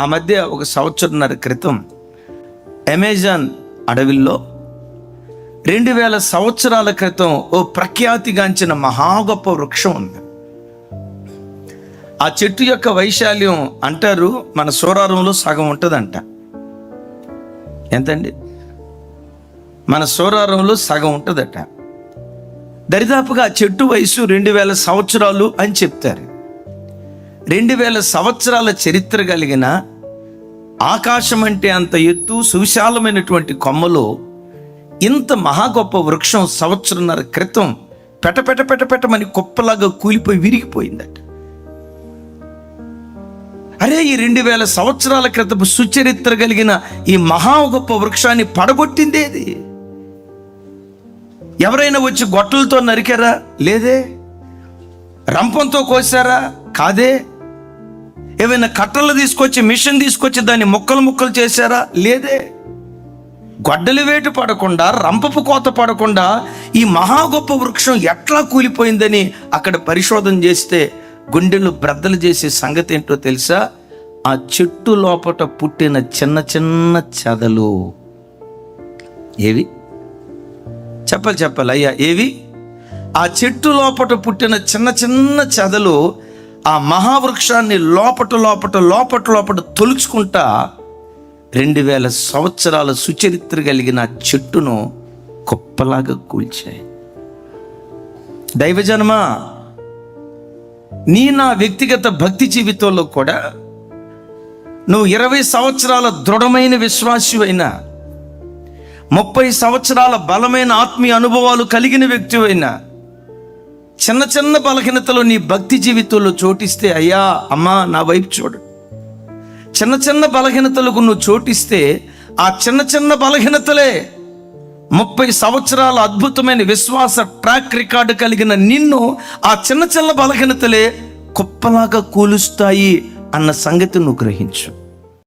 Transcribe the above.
ఆ మధ్య ఒక సంవత్సరంన్నర క్రితం అమెజాన్ అడవిలో 2000 సంవత్సరాల క్రితం ఓ ప్రఖ్యాతిగాంచిన మహా గొప్ప వృక్షం ఉంది. ఆ చెట్టు యొక్క వైశాల్యం అంటారు మన సూరారంలో సగం ఉంటుందంట. ఎంతండి? మన సూరారంలో సగం ఉంటుందట. దరిదాపుగా ఆ చెట్టు వయసు 2000 సంవత్సరాలు అని చెప్తారు. 2000 సంవత్సరాల చరిత్ర కలిగిన, ఆకాశం అంటే అంత ఎత్తు, సువిశాలమైనటువంటి కొమ్మలో ఇంత మహా గొప్ప వృక్షం సంవత్సరంన్నర క్రితం పెటమని కుప్పలాగా కూలిపోయి విరిగిపోయిందట. అరే, ఈ 2000 సంవత్సరాల క్రితం సుచరిత్ర కలిగిన ఈ మహా గొప్ప వృక్షాన్ని పడగొట్టిందేది? ఎవరైనా వచ్చి గొట్టలతో నరికారా? లేదే. రంపంతో కోసారా? కాదే. ఏమైనా కట్టలు తీసుకొచ్చి, మిషన్ తీసుకొచ్చి దాన్ని ముక్కలు చేశారా? లేదే. గొడ్డలి వేటు పడకుండా, రంపపు కోత పడకుండా ఈ మహా గొప్ప వృక్షం ఎట్లా కూలిపోయిందని అక్కడ పరిశోధన చేస్తే గుండెలు బ్రద్దలు చేసే సంగతి ఏంటో తెలుసా? ఆ చెట్టు లోపట పుట్టిన చిన్న చిన్న చెదలు. ఏవి? చెప్పాలి అయ్యా, ఏవి? ఆ చెట్టు లోపట పుట్టిన చిన్న చిన్న చెదలు ఆ మహావృక్షాన్ని లోపట తొలుచుకుంటా 2000 సంవత్సరాల సుచరిత్ర కలిగిన చెట్టును కుప్పలాగా కూల్చాయి. దైవజనమా, నా వ్యక్తిగత భక్తి జీవితంలో కూడా నువ్వు 20 సంవత్సరాల దృఢమైన విశ్వాసి అయినా, 30 సంవత్సరాల బలమైన ఆత్మీయ అనుభవాలు కలిగిన వ్యక్తి అయినా, చిన్న చిన్న బలహీనతలు నీ భక్తి జీవితంలో చోటిస్తే, అయ్యా అమ్మా నా వైపు చూడు. చిన్న చిన్న బలహీనతలకు నువ్వు చోటిస్తే ఆ చిన్న బలహీనతలే 30 సంవత్సరాల అద్భుతమైన విశ్వాస ట్రాక్ రికార్డు కలిగిన నిన్ను ఆ చిన్న బలహీనతలే కుప్పలాగా కూలుస్తాయి అన్న సంగతి నువ్వు గ్రహించు.